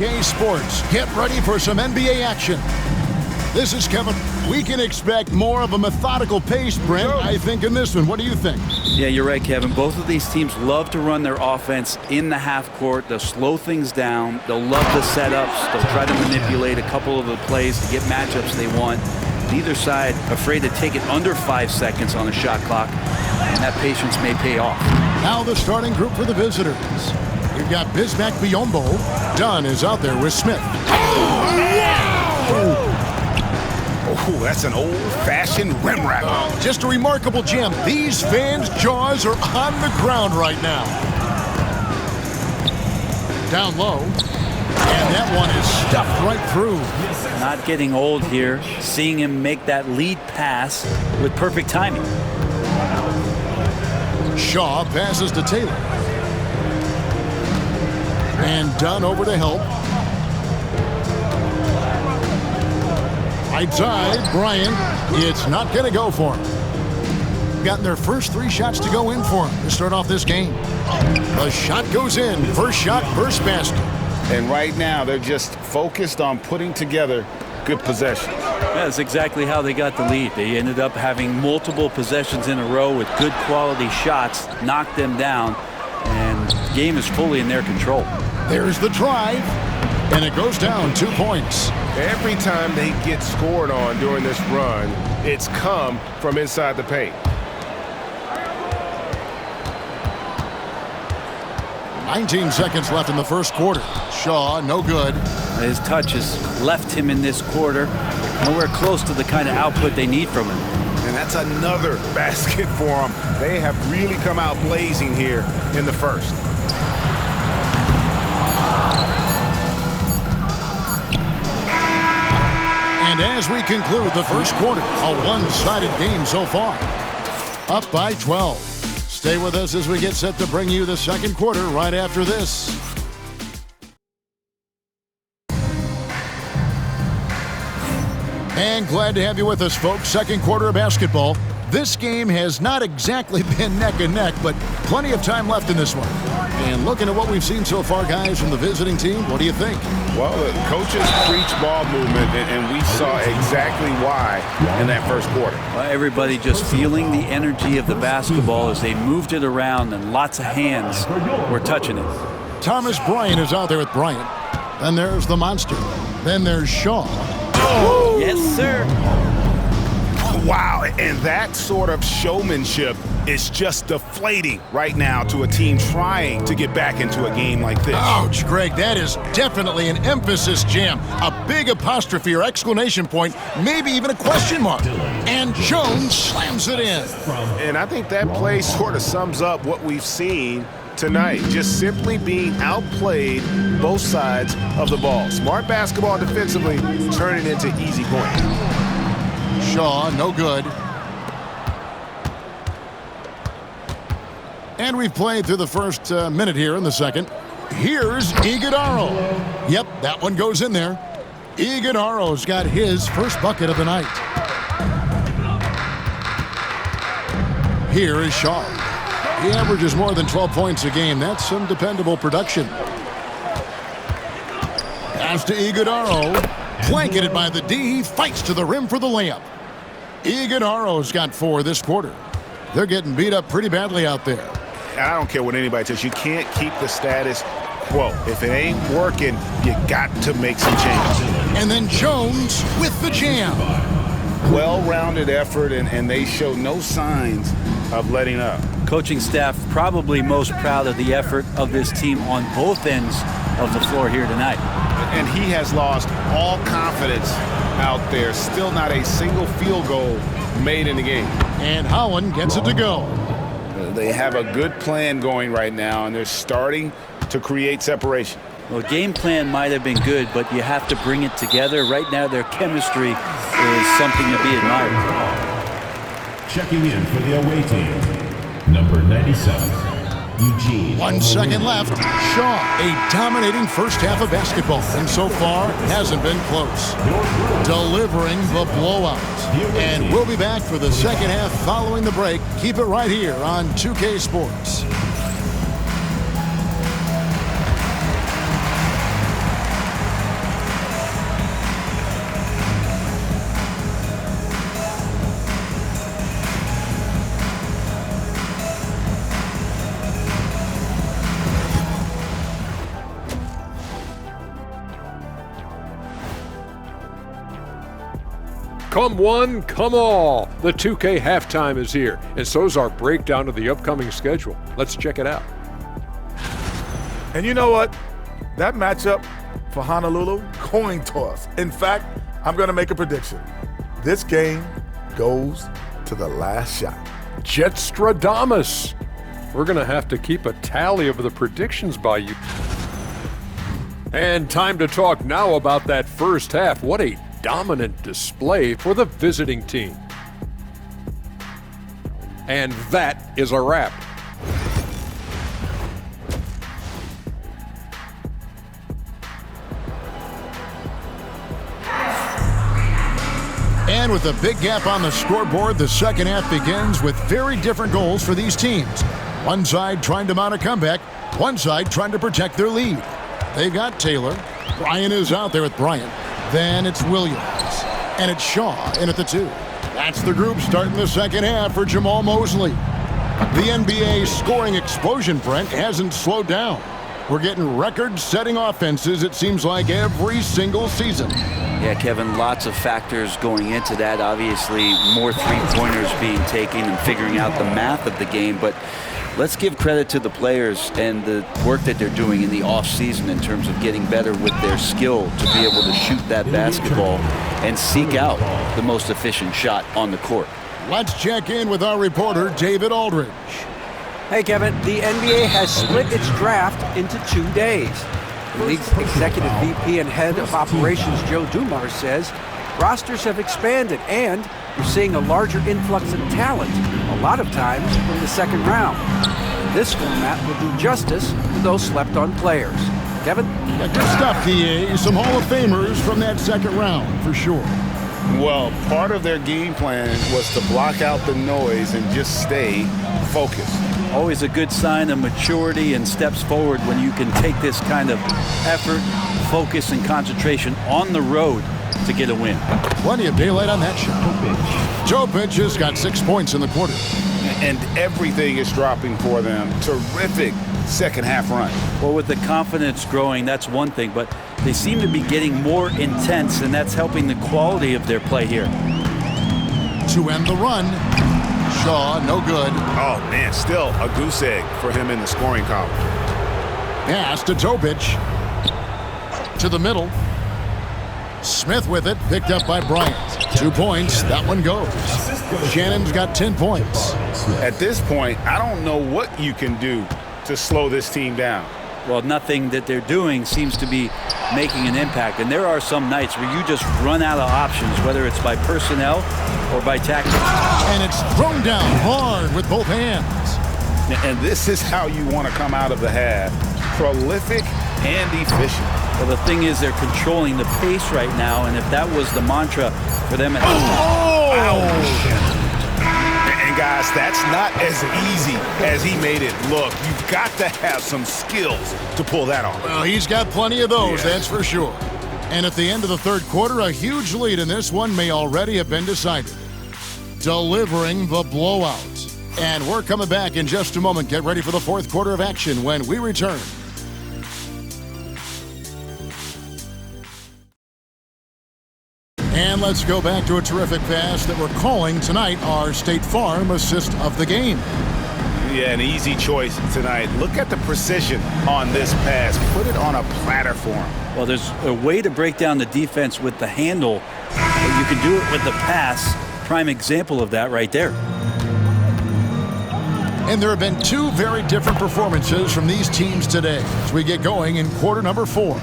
2K Sports, get ready for some NBA action. This is Kevin. We can expect more of a methodical pace, Brent, I think, in this one. What do you think? Yeah, you're right, Kevin. Both of these teams love to run their offense in the half court. They'll slow things down. They'll love the setups. They'll try to manipulate a couple of the plays to get matchups they want. Neither side afraid to take it under 5 seconds on the shot clock, and that patience may pay off. Now the starting group for the visitors. We've got Bismack Biyombo. Dunn is out there with Smith. Oh, that's an old-fashioned rim wrap. Just a remarkable jam. These fans' jaws are on the ground right now. Down low. And that one is stuffed right through. Not getting old here. Seeing him make that lead pass with perfect timing. Shaw passes to Taylor. And Dunn over to help. Right side, Bryant. It's not going to go for him. Gotten their first 3 shots to go in for him to start off this game. The shot goes in. First shot, first basket. And right now, they're just focused on putting together good possession. That's exactly how they got the lead. They ended up having multiple possessions in a row with good quality shots, knocked them down, and the game is fully in their control. There's the drive, and it goes down 2 points. Every time they get scored on during this run, it's come from inside the paint. 19 seconds left in the first quarter. Shaw, no good. His touch has left him in this quarter. Nowhere close to the kind of output they need from him. And that's another basket for them. They have really come out blazing here in the first. And as we conclude the first quarter, a one-sided game so far. Up by 12. Stay with us as we get set to bring you the second quarter right after this. And glad to have you with us, folks. Second quarter of basketball. This game has not exactly been neck and neck, but plenty of time left in this one. And looking at what we've seen so far, guys, from the visiting team, what do you think? Well, the coaches preach ball movement, and we saw exactly why in that first quarter. Well, everybody just feeling the energy of the basketball as they moved it around, and lots of hands were touching it. Thomas Bryant is out there with Bryant. Then there's the monster. Then there's Shaw. Oh, yes, sir. Wow, and that sort of showmanship is just deflating right now to a team trying to get back into a game like this. Ouch, Greg, that is definitely an emphasis jam. A big apostrophe or exclamation point, maybe even a question mark. And Jones slams it in. And I think that play sort of sums up what we've seen tonight. Just simply being outplayed both sides of the ball. Smart basketball defensively, turning into easy points. Shaw, no good. And we've played through the first minute here in the second. Here's Iguodala. Yep, that one goes in there. Iguodala's got his first bucket of the night. Here is Shaw. He averages more than 12 points a game. That's some dependable production. Pass to Iguodala. Blanketed by the D. He fights to the rim for the layup. Iguodala's got 4 this quarter. They're getting beat up pretty badly out there. I don't care what anybody says. You can't keep the status quo. If it ain't working, you got to make some changes. And then Jones with the jam. Well-rounded effort, and they show no signs of letting up. Coaching staff probably most proud of the effort of this team on both ends of the floor here tonight. And he has lost all confidence out there. Still not a single field goal made in the game. And Holland gets it to go. They have a good plan going right now, and they're starting to create separation. Well, game plan might have been good, but you have to bring it together. Right now, their chemistry is something to be admired. Checking in for the away team, number 97. Eugene. 1 second left. Shaw, a dominating first half of basketball, and so far hasn't been close. Delivering the blowout. And we'll be back for the second half following the break. Keep it right here on 2K Sports. Come one, come all. The 2K halftime is here, and so's our breakdown of the upcoming schedule. Let's check it out. And you know what? That matchup for Honolulu, coin toss. In fact, I'm going to make a prediction. This game goes to the last shot. Jetstradamus. We're going to have to keep a tally of the predictions by you. And time to talk now about that first half. What a dominant display for the visiting team. And that is a wrap. And with a big gap on the scoreboard, the second half begins with very different goals for these teams. One side trying to mount a comeback, one side trying to protect their lead. They've got Taylor. Brian is out there with Bryant. Then it's Williams. And it's Shaw in at the 2. That's the group starting the second half for Jamal Mosley. The NBA scoring explosion, Brent, hasn't slowed down. We're getting record-setting offenses, it seems like, every single season. Yeah, Kevin, lots of factors going into that. Obviously, more three-pointers being taken and figuring out the math of the game. But let's give credit to the players and the work that they're doing in the offseason in terms of getting better with their skill to be able to shoot that basketball and seek out the most efficient shot on the court. Let's check in with our reporter, David Aldridge. Hey, Kevin, the NBA has split its draft into 2 days. The league's executive VP and head of operations, Joe Dumars, says rosters have expanded and you're seeing a larger influx of talent, a lot of times from the second round. This format will do justice to those slept-on players. Kevin? Yeah, good stuff, DA. Some Hall of Famers from that second round, for sure. Well, part of their game plan was to block out the noise and just stay focused. Always a good sign of maturity and steps forward when you can take this kind of effort, focus, and concentration on the road to get a win. Plenty of daylight on that shot. Jokic has got 6 points in the quarter. And everything is dropping for them. Terrific second half run. Well, with the confidence growing, that's one thing, but they seem to be getting more intense, and that's helping the quality of their play here. To end the run, Shaw, no good. Oh, man, still a goose egg for him in the scoring column. Pass to Jokic. To the middle. Smith with it, picked up by Bryant. 2 points, that one goes. Shannon's got 10 points. At this point, I don't know what you can do to slow this team down. Well, nothing that they're doing seems to be making an impact. And there are some nights where you just run out of options, whether it's by personnel or by tactics. And it's thrown down hard with both hands. And this is how you want to come out of the half. Prolific and efficient. Well, the thing is they're controlling the pace right now, and if that was the mantra for them at And guys, that's not as easy as he made it look. You've got to have some skills to pull that off. Well, he's got plenty of those, that's for sure. And at the end of the third quarter, a huge lead in this one may already have been decided. Delivering the blowout. And we're coming back in just a moment. Get ready for the fourth quarter of action when we return. And let's go back to a terrific pass that we're calling tonight our State Farm assist of the game. Yeah, an easy choice tonight. Look at the precision on this pass. Put it on a platter for him. Well, there's a way to break down the defense with the handle, but you can do it with the pass. Prime example of that right there. And there have been 2 very different performances from these teams today as we get going in quarter number 4.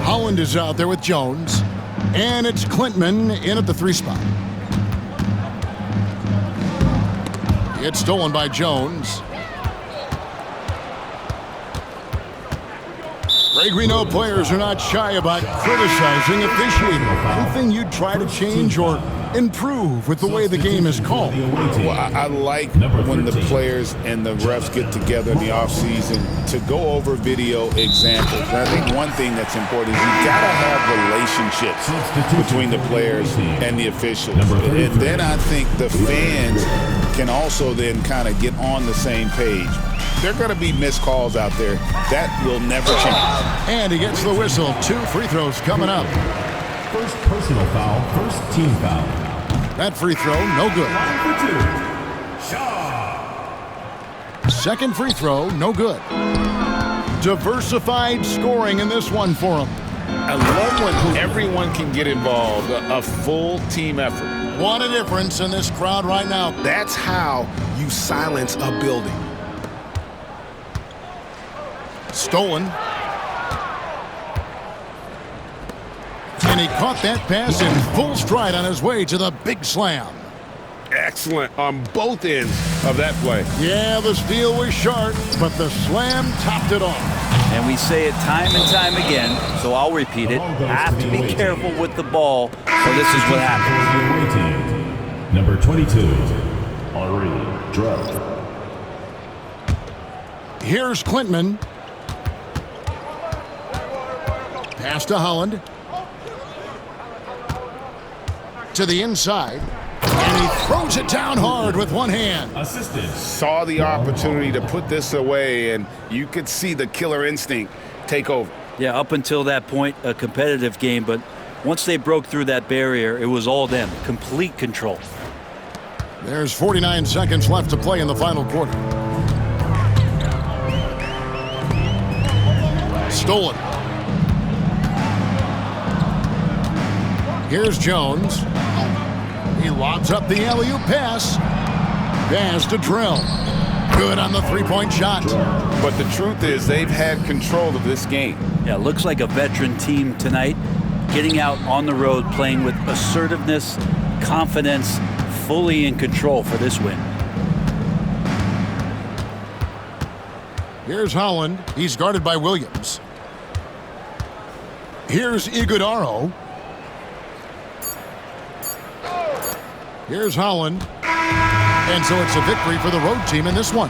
Holland is out there with Jones. And it's Klintman in at the 3 spot. It's stolen by Jones. Greg, we know players are not shy about criticizing officiating. Anything you'd try to change or improve with the way the game is called? Well, I like when the players and the refs get together in the offseason to go over video examples. And I think one thing that's important is you got to have relationships between the players and the officials. And then I think the fans can also then kind of get on the same page. There are going to be missed calls out there. That will never change. And he gets the whistle. 2 free throws coming up. First personal foul, first team foul. That free throw, no good. Second free throw, no good. Diversified scoring in this one for him. I love when everyone can get involved, a full team effort. What a difference in this crowd right now. That's how you silence a building. Stolen. And he caught that pass in full stride on his way to the big slam. Excellent on both ends of that play. Yeah, the steal was sharp, but the slam topped it off. And we say it time and time again, so I'll repeat it. Have to be careful with the ball, or this is what happens. Number 22, Henri Druck. Here's Klintman. Pass to Holland. To the inside. And he throws it down hard with one hand. Assisted. Saw the opportunity to put this away, and you could see the killer instinct take over. Yeah, up until that point, a competitive game, but once they broke through that barrier, it was all them. Complete control. There's 49 seconds left to play in the final quarter. Stolen. Here's Jones. He lobs up the alley-oop pass. Pass to Drill. Good on the three-point shot. But the truth is they've had control of this game. Yeah, looks like a veteran team tonight, getting out on the road, playing with assertiveness, confidence, fully in control for this win. Here's Holland. He's guarded by Williams. Here's Iguodaro. Here's Holland. And so it's a victory for the road team in this one.